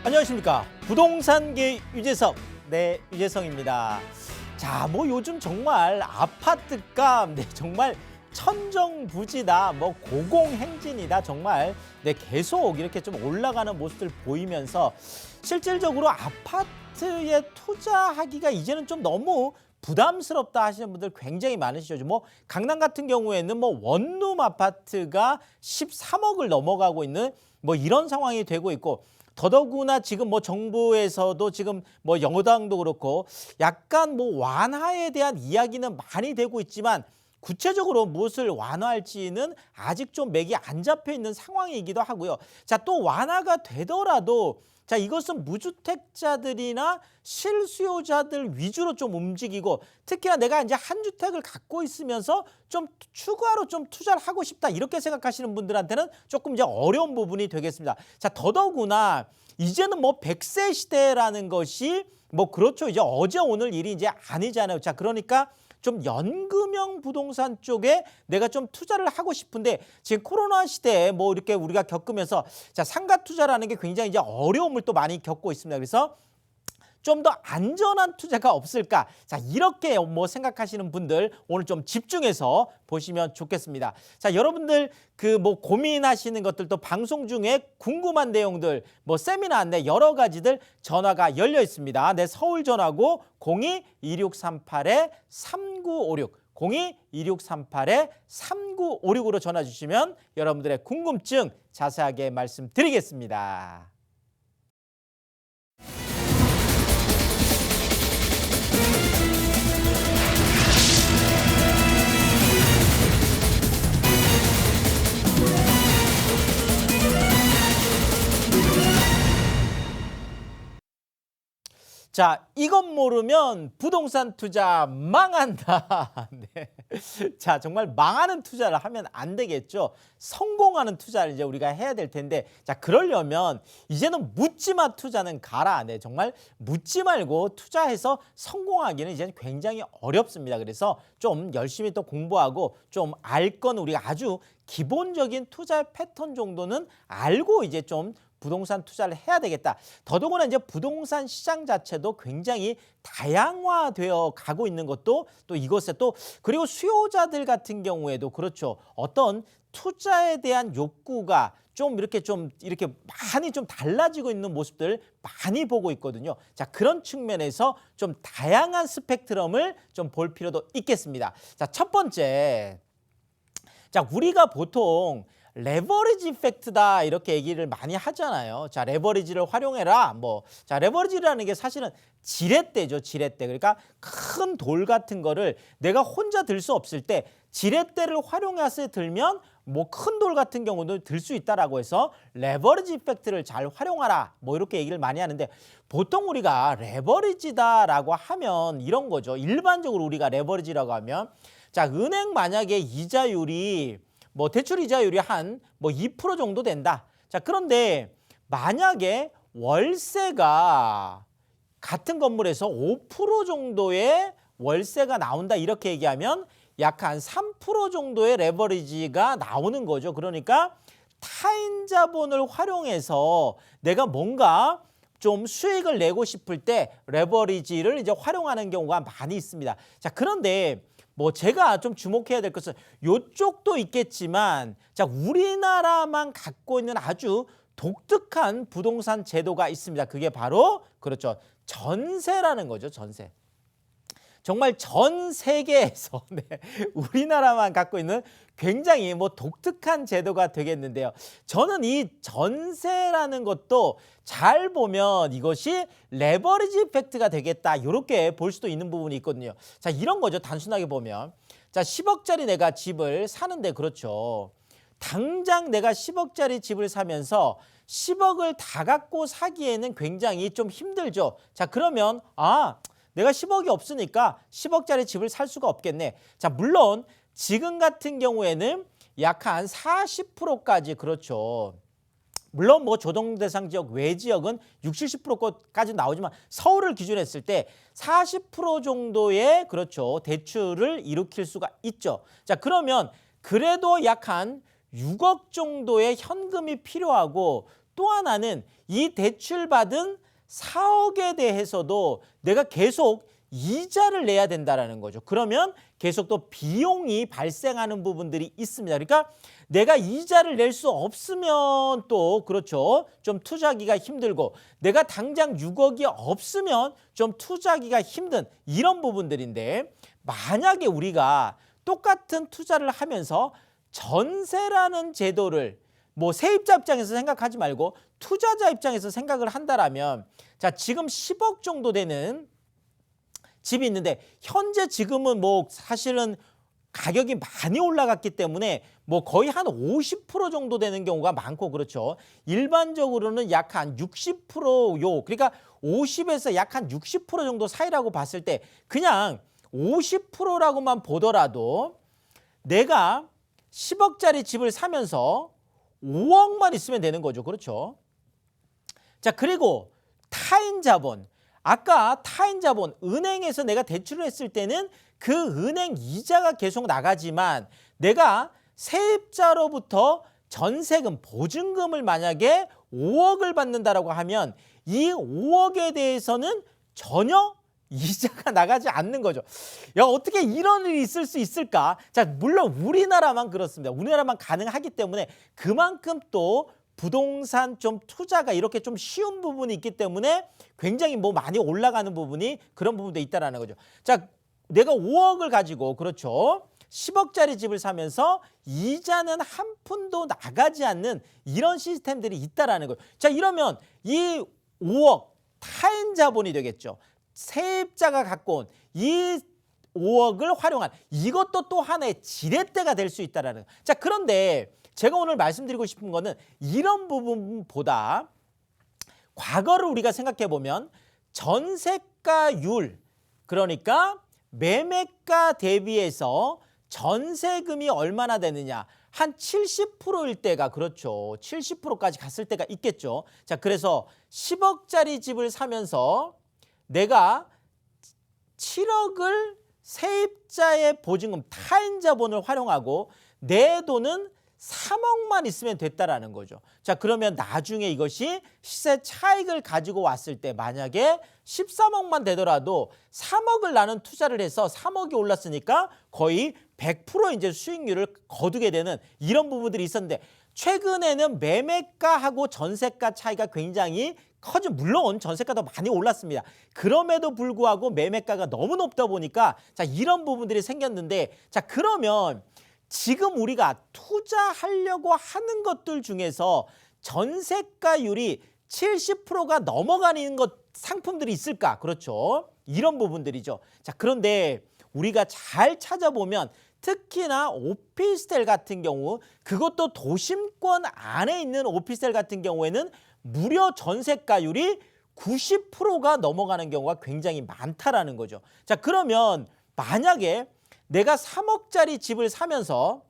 안녕하십니까. 부동산계 유재석, 네, 유재석입니다. 자, 요즘 정말 아파트값, 정말 천정부지다, 고공행진이다, 정말, 계속 이렇게 좀 올라가는 모습들 보이면서 실질적으로 아파트에 투자하기가 이제는 좀 너무 부담스럽다 하시는 분들 굉장히 많으시죠. 강남 같은 경우에는 원룸 아파트가 13억을 넘어가고 있는 이런 상황이 되고 있고, 더더구나 지금 정부에서도 지금 여당도 그렇고 약간 완화에 대한 이야기는 많이 되고 있지만 구체적으로 무엇을 완화할지는 아직 좀 맥이 안 잡혀 있는 상황이기도 하고요. 자, 또 완화가 되더라도 자, 이것은 무주택자들이나 실수요자들 위주로 좀 움직이고, 특히나 내가 이제 한 주택을 갖고 있으면서 좀 추가로 좀 투자를 하고 싶다, 이렇게 생각하시는 분들한테는 조금 이제 어려운 부분이 되겠습니다. 자, 더더구나 이제는 100세 시대라는 것이 그렇죠. 이제 어제 오늘 일이 이제 아니잖아요. 자, 그러니까 좀 연금형 부동산 쪽에 내가 좀 투자를 하고 싶은데, 지금 코로나 시대에 이렇게 우리가 겪으면서 자, 상가 투자라는 게 굉장히 이제 어려움을 또 많이 겪고 있습니다. 그래서 좀 더 안전한 투자가 없을까? 자, 이렇게 생각하시는 분들 오늘 좀 집중해서 보시면 좋겠습니다. 자, 여러분들 고민하시는 것들도 방송 중에 궁금한 내용들, 세미나 안내 여러 가지들 전화가 열려 있습니다. 네, 서울 전화고 02-2638-3956 02-2638-3956으로 전화 주시면 여러분들의 궁금증 자세하게 말씀드리겠습니다. 자, 이것 모르면 부동산 투자 망한다. 네. 자, 정말 망하는 투자를 하면 안 되겠죠. 성공하는 투자를 이제 우리가 해야 될 텐데, 자, 그러려면 이제는 묻지마 투자는 가라. 네, 정말 묻지 말고 투자해서 성공하기는 이제는 굉장히 어렵습니다. 그래서 좀 열심히 또 공부하고 좀 알 건 우리가 아주 기본적인 투자 패턴 정도는 알고 이제 좀 부동산 투자를 해야 되겠다. 더더구나 이제 부동산 시장 자체도 굉장히 다양화되어 가고 있는 것도 또 이것에 또, 그리고 수요자들 같은 경우에도 그렇죠. 어떤 투자에 대한 욕구가 좀 이렇게 많이 좀 달라지고 있는 모습들 많이 보고 있거든요. 자, 그런 측면에서 좀 다양한 스펙트럼을 좀 볼 필요도 있겠습니다. 자, 첫 번째. 자, 우리가 보통 레버리지 이펙트다 이렇게 얘기를 많이 하잖아요. 자, 레버리지를 활용해라. 자, 레버리지라는 게 사실은 지렛대죠, 지렛대. 그러니까 큰 돌 같은 거를 내가 혼자 들 수 없을 때 지렛대를 활용해서 들면 큰 돌 같은 경우도 들 수 있다라고 해서 레버리지 이펙트를 잘 활용하라. 이렇게 얘기를 많이 하는데, 보통 우리가 레버리지다라고 하면 이런 거죠. 일반적으로 우리가 레버리지라고 하면, 자, 은행 만약에 이자율이 대출 이자율이 한 2% 정도 된다. 자, 그런데 만약에 월세가 같은 건물에서 5% 정도의 월세가 나온다, 이렇게 얘기하면 약 한 3% 정도의 레버리지가 나오는 거죠. 그러니까 타인 자본을 활용해서 내가 뭔가 좀 수익을 내고 싶을 때 레버리지를 이제 활용하는 경우가 많이 있습니다. 자, 그런데 제가 좀 주목해야 될 것은 이쪽도 있겠지만, 자, 우리나라만 갖고 있는 아주 독특한 부동산 제도가 있습니다. 그게 바로 그렇죠, 전세라는 거죠. 전세. 정말 전 세계에서 우리나라만 갖고 있는 굉장히 독특한 제도가 되겠는데요. 저는 이 전세라는 것도 잘 보면 이것이 레버리지 이펙트가 되겠다, 이렇게 볼 수도 있는 부분이 있거든요. 자, 이런 거죠. 단순하게 보면, 자, 10억짜리 내가 집을 사는데, 그렇죠, 당장 내가 10억짜리 집을 사면서 10억을 다 갖고 사기에는 굉장히 좀 힘들죠. 자, 그러면 내가 10억이 없으니까 10억짜리 집을 살 수가 없겠네. 자, 물론 지금 같은 경우에는 약 한 40%까지, 그렇죠, 물론 조정 대상 지역 외 지역은 60, 70%까지 나오지만 서울을 기준으로 했을 때 40% 정도의, 그렇죠, 대출을 일으킬 수가 있죠. 자, 그러면 그래도 약 한 6억 정도의 현금이 필요하고, 또 하나는 이 대출받은 4억에 대해서도 내가 계속 이자를 내야 된다라는 거죠. 그러면 계속 또 비용이 발생하는 부분들이 있습니다. 그러니까 내가 이자를 낼 수 없으면 또 그렇죠. 좀 투자하기가 힘들고 내가 당장 6억이 없으면 좀 투자하기가 힘든 이런 부분들인데 만약에 우리가 똑같은 투자를 하면서 전세라는 제도를 뭐 세입자 입장에서 생각하지 말고 투자자 입장에서 생각을 한다라면 자, 지금 10억 정도 되는 집이 있는데 현재 지금은 뭐 사실은 가격이 많이 올라갔기 때문에 뭐 거의 한 50% 정도 되는 경우가 많고 그렇죠. 일반적으로는 약 한 60%요. 그러니까 50에서 약 한 60% 정도 사이라고 봤을 때 그냥 50%라고만 보더라도 내가 10억짜리 집을 사면서 5억만 있으면 되는 거죠. 그렇죠. 자, 그리고 타인 자본. 아까 타인 자본, 은행에서 내가 대출을 했을 때는 그 은행 이자가 계속 나가지만 내가 세입자로부터 전세금, 보증금을 만약에 5억을 받는다라고 하면 이 5억에 대해서는 전혀 이자가 나가지 않는 거죠. 야, 어떻게 이런 일이 있을 수 있을까? 자, 물론 우리나라만 그렇습니다. 우리나라만 가능하기 때문에 그만큼 또 부동산 좀 투자가 이렇게 좀 쉬운 부분이 있기 때문에 굉장히 뭐 많이 올라가는 부분이 그런 부분도 있다라는 거죠. 자, 내가 5억을 가지고 그렇죠. 10억짜리 집을 사면서 이자는 한 푼도 나가지 않는 이런 시스템들이 있다라는 거예요. 자, 이러면 이 5억 타인 자본이 되겠죠. 세입자가 갖고 온 이 5억을 활용한 이것도 또 하나의 지렛대가 될 수 있다라는 거예요. 자, 그런데 제가 오늘 말씀드리고 싶은 거는 이런 부분보다 과거를 우리가 생각해 보면 전세가율, 그러니까 매매가 대비해서 전세금이 얼마나 되느냐. 한 70%일 때가 그렇죠. 70%까지 갔을 때가 있겠죠. 자, 그래서 10억짜리 집을 사면서 내가 7억을 세입자의 보증금, 타인 자본을 활용하고 내 돈은 3억만 있으면 됐다라는 거죠. 자, 그러면 나중에 이것이 시세 차익을 가지고 왔을 때 만약에 13억만 되더라도 3억을 나는 투자를 해서 3억이 올랐으니까 거의 100% 이제 수익률을 거두게 되는 이런 부분들이 있었는데 최근에는 매매가하고 전세가 차이가 굉장히 커진, 물론 전세가도 많이 올랐습니다. 그럼에도 불구하고 매매가가 너무 높다 보니까 자, 이런 부분들이 생겼는데 자, 그러면 지금 우리가 투자하려고 하는 것들 중에서 전세가율이 70%가 넘어가는 것 상품들이 있을까? 그렇죠. 이런 부분들이죠. 자, 그런데 우리가 잘 찾아보면 특히나 오피스텔 같은 경우, 그것도 도심권 안에 있는 오피스텔 같은 경우에는 무려 전세가율이 90%가 넘어가는 경우가 굉장히 많다라는 거죠. 자, 그러면 만약에 내가 3억짜리 집을 사면서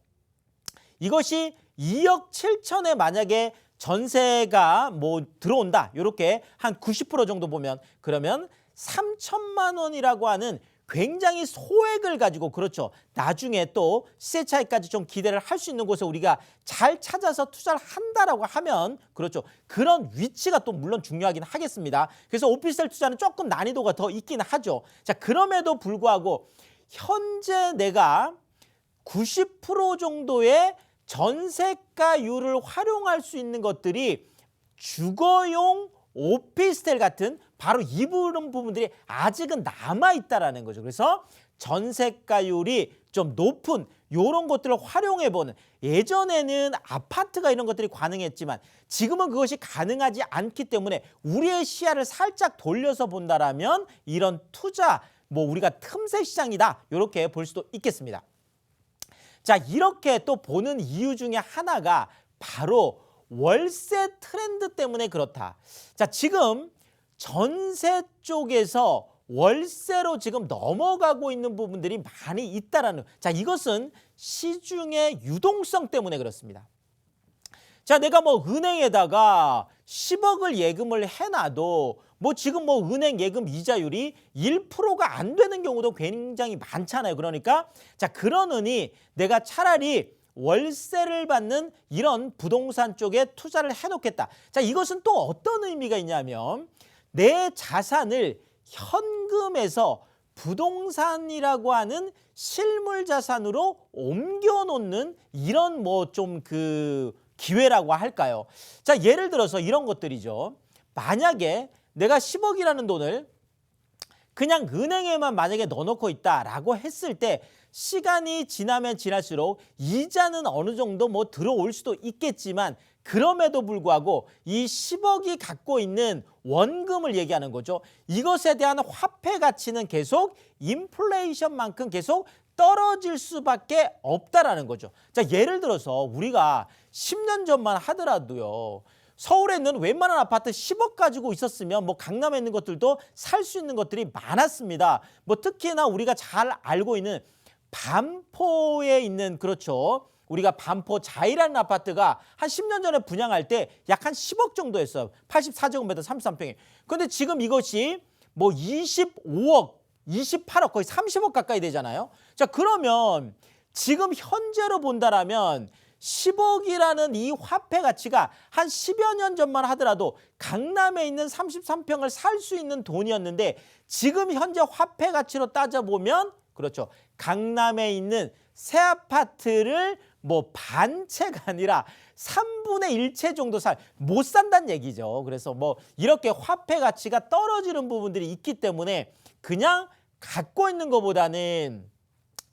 이것이 2억 7천에 만약에 전세가 뭐 들어온다. 이렇게 한 90% 정도 보면 그러면 3천만 원이라고 하는 굉장히 소액을 가지고 그렇죠. 나중에 또 시세 차익까지 좀 기대를 할 수 있는 곳에 우리가 잘 찾아서 투자를 한다라고 하면 그렇죠. 그런 위치가 또 물론 중요하긴 하겠습니다. 그래서 오피스텔 투자는 조금 난이도가 더 있긴 하죠. 자, 그럼에도 불구하고 현재 내가 90% 정도의 전세가율을 활용할 수 있는 것들이 주거용 오피스텔 같은 바로 이 부분들이 아직은 남아있다라는 거죠. 그래서 전세가율이 좀 높은 이런 것들을 활용해보는, 예전에는 아파트가 이런 것들이 가능했지만 지금은 그것이 가능하지 않기 때문에 우리의 시야를 살짝 돌려서 본다라면 이런 투자, 뭐 우리가 틈새 시장이다 이렇게 볼 수도 있겠습니다. 자, 이렇게 또 보는 이유 중에 하나가 바로 월세 트렌드 때문에 그렇다. 자, 지금 전세 쪽에서 월세로 지금 넘어가고 있는 부분들이 많이 있다라는. 자, 이것은 시중의 유동성 때문에 그렇습니다. 자, 내가 뭐 은행에다가 10억을 예금을 해놔도 뭐 지금 뭐 은행 예금 이자율이 1%가 안 되는 경우도 굉장히 많잖아요. 그러니까 자, 그러느니 내가 차라리 월세를 받는 이런 부동산 쪽에 투자를 해놓겠다. 자, 이것은 또 어떤 의미가 있냐면 내 자산을 현금에서 부동산이라고 하는 실물 자산으로 옮겨 놓는 이런 뭐 좀 그 기회라고 할까요? 자, 예를 들어서 이런 것들이죠. 만약에 내가 10억이라는 돈을 그냥 은행에만 만약에 넣어놓고 있다라고 했을 때 시간이 지나면 지날수록 이자는 어느 정도 뭐 들어올 수도 있겠지만 그럼에도 불구하고 이 10억이 갖고 있는 원금을 얘기하는 거죠. 이것에 대한 화폐 가치는 계속 인플레이션만큼 계속 떨어질 수밖에 없다라는 거죠. 자, 예를 들어서 우리가 10년 전만 하더라도요. 서울에 있는 웬만한 아파트 10억 가지고 있었으면 뭐 강남에 있는 것들도 살 수 있는 것들이 많았습니다. 뭐 특히나 우리가 잘 알고 있는 반포에 있는 그렇죠. 우리가 반포 자이라는 아파트가 한 10년 전에 분양할 때 약 한 10억 정도였어요. 84제곱미터 33평에. 그런데 지금 이것이 뭐 25억, 28억 거의 30억 가까이 되잖아요. 자, 그러면 지금 현재로 본다라면 10억이라는 이 화폐 가치가 한 10여 년 전만 하더라도 강남에 있는 33평을 살 수 있는 돈이었는데 지금 현재 화폐 가치로 따져보면 그렇죠. 강남에 있는 새 아파트를 뭐 반 채가 아니라 3분의 1채 정도 못 산다는 얘기죠. 그래서 뭐 이렇게 화폐 가치가 떨어지는 부분들이 있기 때문에 그냥 갖고 있는 것보다는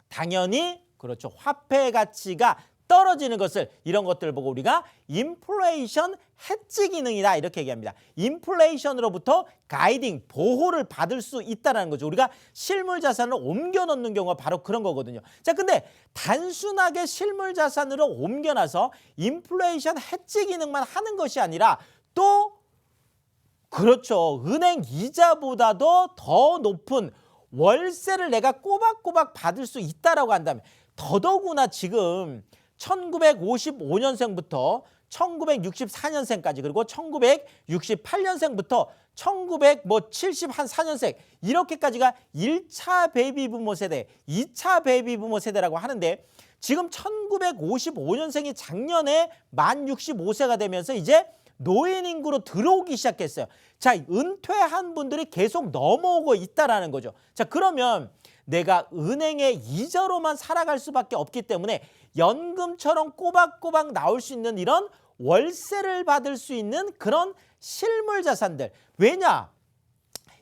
당연히 그렇죠. 화폐 가치가 떨어지는 것을 이런 것들을 보고 우리가 인플레이션 해지 기능이다 이렇게 얘기합니다. 인플레이션으로부터 가이딩, 보호를 받을 수 있다는 거죠. 우리가 실물 자산을 옮겨 넣는 경우가 바로 그런 거거든요. 자, 근데 단순하게 실물 자산으로 옮겨놔서 인플레이션 해지 기능만 하는 것이 아니라 또 그렇죠. 은행 이자보다도 더 높은 월세를 내가 꼬박꼬박 받을 수 있다라고 한다면 더더구나 지금 1955년생부터 1964년생까지 그리고 1968년생부터 1974년생 이렇게까지가 1차 베이비 부모 세대, 2차 베이비 부모 세대라고 하는데 지금 1955년생이 작년에 만 65세가 되면서 이제 노인 인구로 들어오기 시작했어요. 자, 은퇴한 분들이 계속 넘어오고 있다라는 거죠. 자, 그러면 내가 은행의 이자로만 살아갈 수밖에 없기 때문에 연금처럼 꼬박꼬박 나올 수 있는 이런 월세를 받을 수 있는 그런 실물 자산들. 왜냐?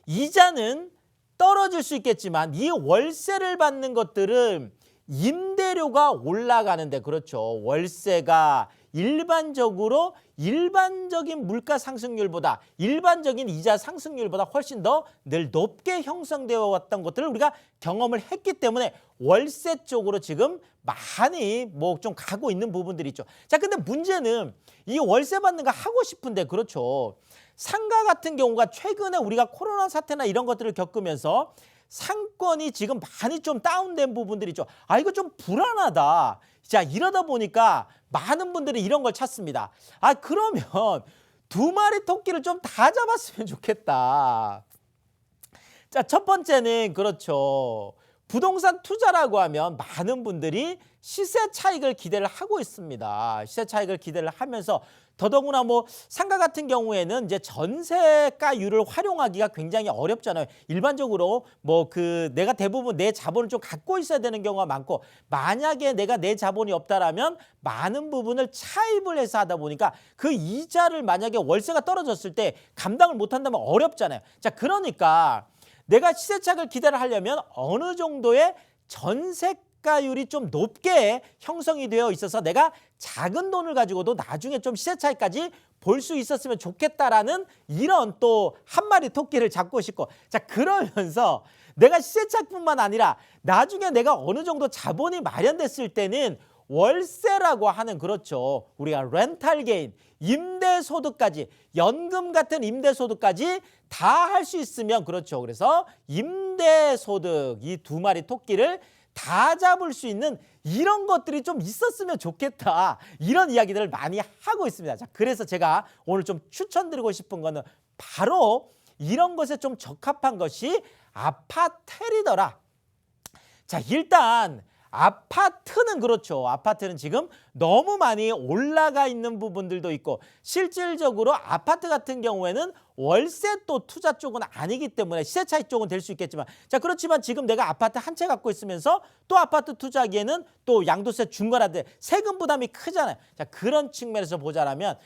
이자는 떨어질 수 있겠지만 이 월세를 받는 것들은 임대료가 올라가는데 그렇죠. 월세가 일반적인 물가 상승률보다 일반적인 이자 상승률보다 훨씬 더 늘 높게 형성되어 왔던 것들을 우리가 경험을 했기 때문에 월세 쪽으로 지금 많이 뭐 좀 가고 있는 부분들이 있죠. 자, 근데 문제는 이 월세 받는 거 하고 싶은데 그렇죠. 상가 같은 경우가 최근에 우리가 코로나 사태나 이런 것들을 겪으면서 상권이 지금 많이 좀 다운된 부분들이 있죠. 아, 이거 좀 불안하다. 자, 이러다 보니까 많은 분들이 이런 걸 찾습니다. 아, 그러면 2마리 토끼를 좀 다 잡았으면 좋겠다. 자, 첫 번째는 그렇죠. 부동산 투자라고 하면 많은 분들이 시세 차익을 기대를 하고 있습니다. 시세 차익을 기대를 하면서 더더구나 뭐 상가 같은 경우에는 이제 전세가율을 활용하기가 굉장히 어렵잖아요. 일반적으로 뭐 내가 대부분 내 자본을 좀 갖고 있어야 되는 경우가 많고 만약에 내가 내 자본이 없다라면 많은 부분을 차입을 해서 하다 보니까 그 이자를 만약에 월세가 떨어졌을 때 감당을 못 한다면 어렵잖아요. 자, 그러니까 내가 시세 차익을 기대를 하려면 어느 정도의 전세가율이 좀 높게 형성이 되어 있어서 내가 작은 돈을 가지고도 나중에 좀 시세 차익까지 볼 수 있었으면 좋겠다라는 이런 또 한 마리 토끼를 잡고 싶고 자, 그러면서 내가 시세 차익뿐만 아니라 나중에 내가 어느 정도 자본이 마련됐을 때는 월세라고 하는 그렇죠. 우리가 렌탈 게인, 임대소득까지 연금 같은 임대소득까지 다 할 수 있으면 그렇죠. 그래서 임대소득 이 2마리 토끼를 다 잡을 수 있는 이런 것들이 좀 있었으면 좋겠다. 이런 이야기들을 많이 하고 있습니다. 자, 그래서 제가 오늘 좀 추천드리고 싶은 거는 바로 이런 것에 좀 적합한 것이 아파텔이더라. 자, 일단 아파트는 그렇죠. 아파트는 지금 너무 많이 올라가 있는 부분들도 있고 실질적으로 아파트 같은 경우에는 월세 또 투자 쪽은 아니기 때문에 시세 차익 쪽은 될 수 있겠지만 자 그렇지만 지금 내가 아파트 한 채 갖고 있으면서 또 아파트 투자하기에는 또 양도세 중과라든지 세금 부담이 크잖아요. 자 그런 측면에서 보자라면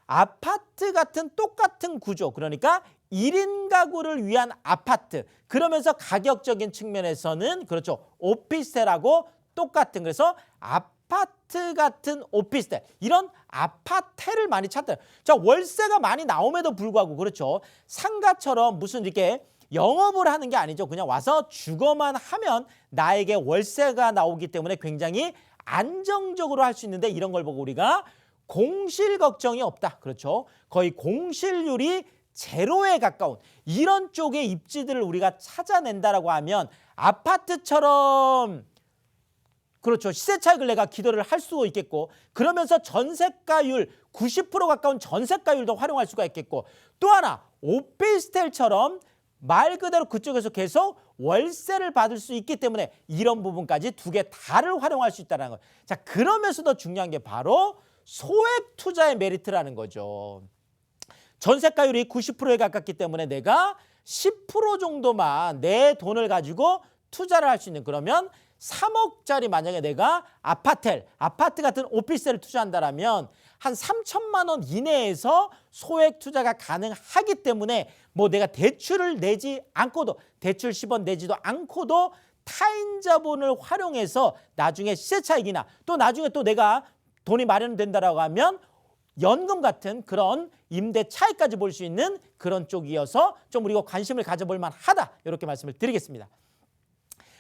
아파트 같은 똑같은 구조 그러니까 1인 가구를 위한 아파트 그러면서 가격적인 측면에서는 그렇죠. 오피스텔하고 똑같은 그래서 아파트 같은 오피스텔 이런 아파트를 많이 찾더라고요. 자 월세가 많이 나옴에도 불구하고 그렇죠. 상가처럼 무슨 이렇게 영업을 하는 게 아니죠. 그냥 와서 주거만 하면 나에게 월세가 나오기 때문에 굉장히 안정적으로 할 수 있는데 이런 걸 보고 우리가 공실 걱정이 없다. 그렇죠. 거의 공실률이 제로에 가까운 이런 쪽의 입지들을 우리가 찾아낸다라고 하면 아파트처럼 그렇죠. 시세 차익을 내가 기대를 할 수도 있겠고 그러면서 전세가율 90% 가까운 전세가율도 활용할 수가 있겠고 또 하나 오피스텔처럼 말 그대로 그쪽에서 계속 월세를 받을 수 있기 때문에 이런 부분까지 두 개 다를 활용할 수 있다는 거예요. 자 그러면서도 중요한 게 바로 소액 투자의 메리트라는 거죠. 전세가율이 90%에 가깝기 때문에 내가 10% 정도만 내 돈을 가지고 투자를 할 수 있는 그러면 3억짜리 만약에 내가 아파트 같은 오피스텔을 투자한다라면 한 3천만 원 이내에서 소액 투자가 가능하기 때문에 뭐 내가 대출을 내지 않고도 대출 10원 내지도 않고도 타인 자본을 활용해서 나중에 시세 차익이나 또 나중에 또 내가 돈이 마련된다라고 하면 연금 같은 그런 임대 차익까지 볼 수 있는 그런 쪽이어서 좀 우리가 관심을 가져볼 만하다 이렇게 말씀을 드리겠습니다.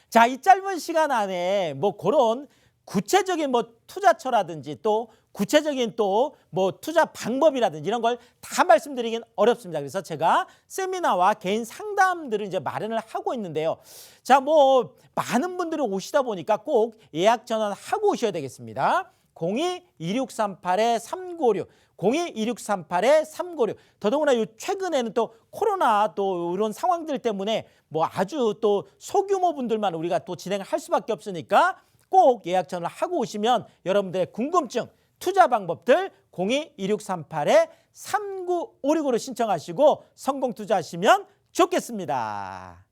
자, 이 짧은 시간 안에 뭐 그런 구체적인 뭐 투자처라든지 또 구체적인 또 뭐 투자 방법이라든지 이런 걸 다 말씀드리긴 어렵습니다. 그래서 제가 세미나와 개인 상담들을 이제 마련을 하고 있는데요. 자, 뭐 많은 분들이 오시다 보니까 꼭 예약 전화하고 오셔야 되겠습니다. 02-2638-396 02-2638-396 더더구나 요 최근에는 또 코로나 또 이런 상황들 때문에 뭐 아주 또 소규모 분들만 우리가 또 진행을 할 수밖에 없으니까 꼭 예약 전화를 하고 오시면 여러분들의 궁금증 투자 방법들 02-2638-3956으로 신청하시고 성공 투자하시면 좋겠습니다.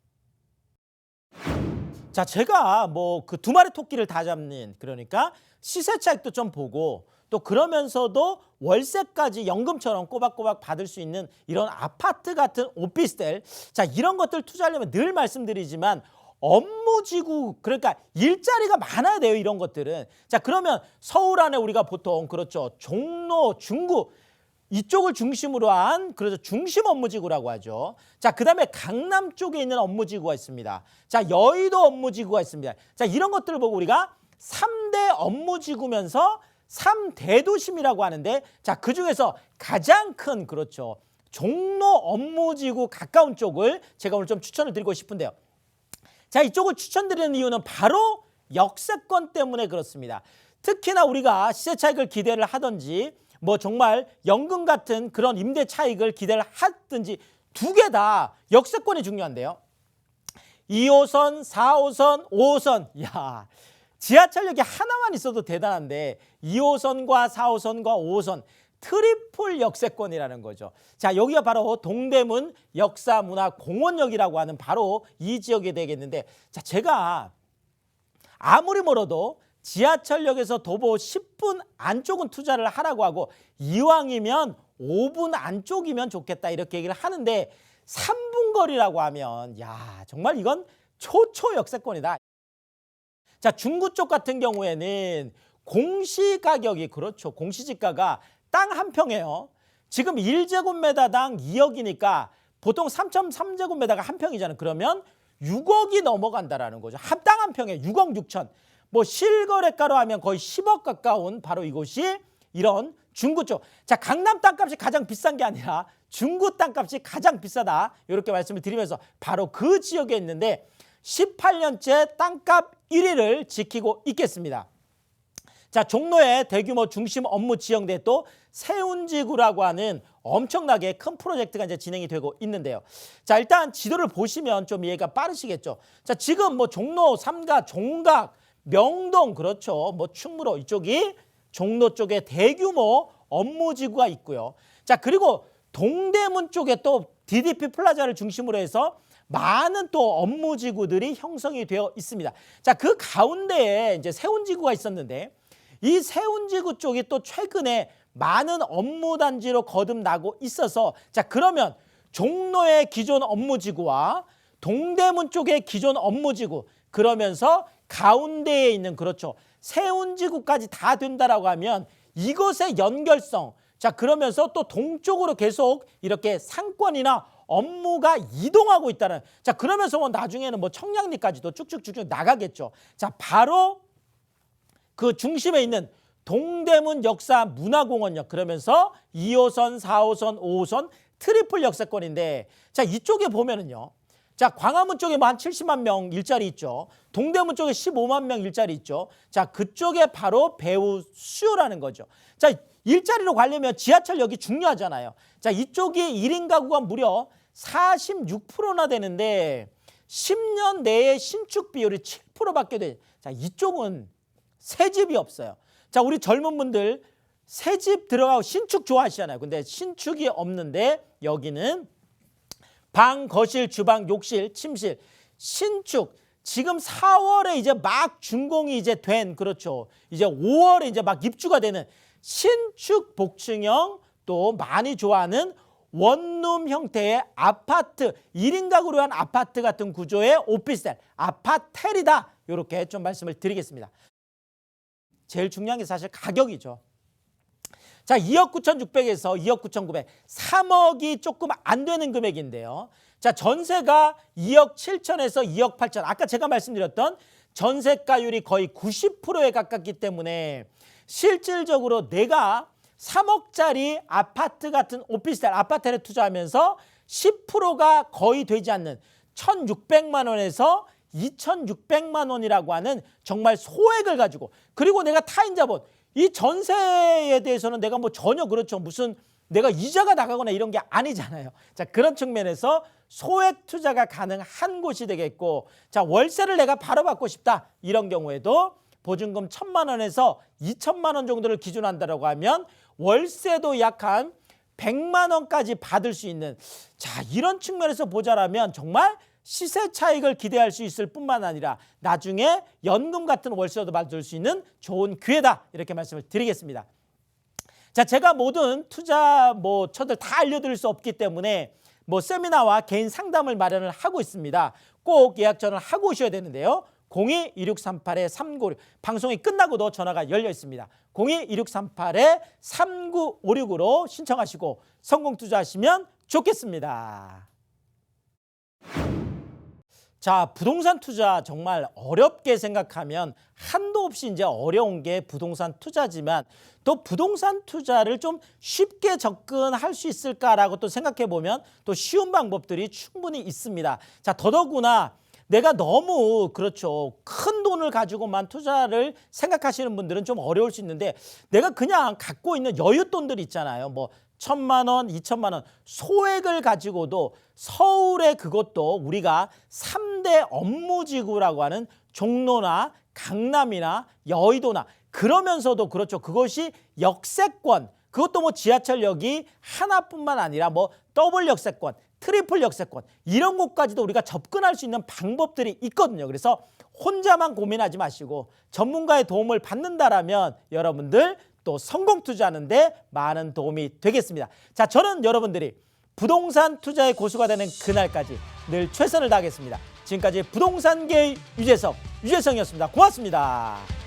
자, 제가 뭐 그 두 마리 토끼를 다 잡는 그러니까 시세 차익도 좀 보고 또 그러면서도 월세까지 연금처럼 꼬박꼬박 받을 수 있는 이런 아파트 같은 오피스텔 자 이런 것들 투자하려면 늘 말씀드리지만 업무지구 그러니까 일자리가 많아야 돼요. 이런 것들은. 자 그러면 서울 안에 우리가 보통 그렇죠. 종로, 중구 이쪽을 중심으로 한 그래서 중심 업무지구라고 하죠. 자 그다음에 강남 쪽에 있는 업무지구가 있습니다. 자 여의도 업무지구가 있습니다. 자 이런 것들을 보고 우리가 3대 업무지구면서 3대도심이라고 하는데 자 그중에서 가장 큰 그렇죠. 종로 업무지구 가까운 쪽을 제가 오늘 좀 추천을 드리고 싶은데요. 자 이쪽을 추천드리는 이유는 바로 역세권 때문에 그렇습니다. 특히나 우리가 시세 차익을 기대를 하든지 뭐 정말 연금 같은 그런 임대 차익을 기대를 하든지 두 개 다 역세권이 중요한데요. 2호선, 4호선, 5호선 야 지하철역이 하나만 있어도 대단한데 2호선과 4호선과 5호선 트리플 역세권이라는 거죠. 자 여기가 바로 동대문 역사문화공원역이라고 하는 바로 이 지역이 되겠는데 자 제가 아무리 멀어도 지하철역에서 도보 10분 안쪽은 투자를 하라고 하고 이왕이면 5분 안쪽이면 좋겠다 이렇게 얘기를 하는데 3분 거리라고 하면 야 정말 이건 초초 역세권이다. 자 중구 쪽 같은 경우에는 공시가격이 그렇죠. 공시지가가 땅 한 평이에요. 지금 1제곱미터당 2억이니까 보통 3.3제곱미터가 한 평이잖아요. 그러면 6억이 넘어간다라는 거죠. 땅 한 평에 6억 6천. 뭐 실거래가로 하면 거의 10억 가까운 바로 이곳이 이런 중구 쪽. 자 강남 땅값이 가장 비싼 게 아니라 중구 땅값이 가장 비싸다. 이렇게 말씀을 드리면서 바로 그 지역에 있는데 18년째 땅값 1위를 지키고 있겠습니다. 자 종로의 대규모 중심 업무 지형대 또 세운지구라고 하는 엄청나게 큰 프로젝트가 이제 진행이 되고 있는데요. 자 일단 지도를 보시면 좀 이해가 빠르시겠죠. 자 지금 뭐 종로 3가 종각 명동 그렇죠. 뭐 충무로 이쪽이 종로 쪽에 대규모 업무지구가 있고요. 자, 그리고 동대문 쪽에 또 DDP 플라자를 중심으로 해서 많은 또 업무지구들이 형성이 되어 있습니다. 자, 그 가운데에 이제 세운지구가 있었는데 이 세운지구 쪽이 또 최근에 많은 업무단지로 거듭나고 있어서 자, 그러면 종로의 기존 업무지구와 동대문 쪽의 기존 업무지구 그러면서 가운데에 있는 그렇죠. 세운지구까지 다 된다라고 하면 이것의 연결성 자, 그러면서 또 동쪽으로 계속 이렇게 상권이나 업무가 이동하고 있다는 자, 그러면서 뭐 나중에는 뭐 청량리까지도 쭉쭉쭉쭉 나가겠죠. 자, 바로 그 중심에 있는 동대문 역사 문화공원역 그러면서 2호선, 4호선, 5호선 트리플 역세권인데 자, 이쪽에 보면은요. 자, 광화문 쪽에 뭐 한 70만 명 일자리 있죠. 동대문 쪽에 15만 명 일자리 있죠. 자, 그쪽에 바로 배우 수요라는 거죠. 자, 일자리로 가려면 지하철역이 중요하잖아요. 자, 이쪽이 1인 가구가 무려 46%나 되는데 10년 내에 신축 비율이 7%밖에 돼. 자, 이쪽은 새 집이 없어요. 자, 우리 젊은 분들 새 집 들어가고 신축 좋아하시잖아요. 근데 신축이 없는데 여기는 방, 거실, 주방, 욕실, 침실, 신축. 지금 4월에 이제 막 준공이 이제 된 그렇죠. 이제 5월에 이제 막 입주가 되는 신축 복층형 또 많이 좋아하는 원룸 형태의 아파트, 1인 가구로 한 아파트 같은 구조의 오피스텔, 아파텔이다. 이렇게 좀 말씀을 드리겠습니다. 제일 중요한 게 사실 가격이죠. 자, 2억 9,600에서 2억 9,900, 3억이 조금 안 되는 금액인데요. 자, 전세가 2억 7천에서 2억 8천. 아까 제가 말씀드렸던 전세가율이 거의 90%에 가깝기 때문에 실질적으로 내가 3억짜리 아파트 같은 오피스텔, 아파트에 투자하면서 10%가 거의 되지 않는 1,600만 원에서 2,600만 원이라고 하는 정말 소액을 가지고 그리고 내가 타인자본 이 전세에 대해서는 내가 뭐 전혀 그렇죠. 무슨 내가 이자가 나가거나 이런 게 아니잖아요. 자, 그런 측면에서 소액 투자가 가능한 곳이 되겠고 자, 월세를 내가 바로 받고 싶다. 이런 경우에도 보증금 1,000만 원에서 2,000만 원 정도를 기준으로 한다고 하면 월세도 약 한 100만 원까지 받을 수 있는 자, 이런 측면에서 보자라면 정말 시세 차익을 기대할 수 있을 뿐만 아니라 나중에 연금 같은 월세도 받을 수 있는 좋은 기회다. 이렇게 말씀을 드리겠습니다. 자, 제가 모든 투자 처들 다 알려드릴 수 없기 때문에 세미나와 개인 상담을 마련을 하고 있습니다. 꼭 예약 전화를 하고 오셔야 되는데요. 02-2638-3956 방송이 끝나고도 전화가 열려 있습니다. 02-2638-3956으로 신청하시고 성공 투자하시면 좋겠습니다. 자, 부동산 투자 정말 어렵게 생각하면 한도 없이 이제 어려운 게 부동산 투자지만 또 부동산 투자를 좀 쉽게 접근할 수 있을까라고 또 생각해 보면 또 쉬운 방법들이 충분히 있습니다. 자, 더더구나 내가 너무 그렇죠. 큰 돈을 가지고만 투자를 생각하시는 분들은 좀 어려울 수 있는데 내가 그냥 갖고 있는 여윳돈들 있잖아요. 1,000만 원, 2,000만 원 소액을 가지고도 서울에 그것도 우리가 3대 업무지구라고 하는 종로나 강남이나 여의도나 그러면서도 그렇죠. 그것이 역세권 그것도 지하철역이 하나뿐만 아니라 더블 역세권 트리플 역세권 이런 곳까지도 우리가 접근할 수 있는 방법들이 있거든요. 그래서 혼자만 고민하지 마시고 전문가의 도움을 받는다라면 여러분들 또 성공 투자하는데 많은 도움이 되겠습니다. 자, 저는 여러분들이 부동산 투자의 고수가 되는 그날까지 늘 최선을 다하겠습니다. 지금까지 부동산계의 유재성이었습니다. 고맙습니다.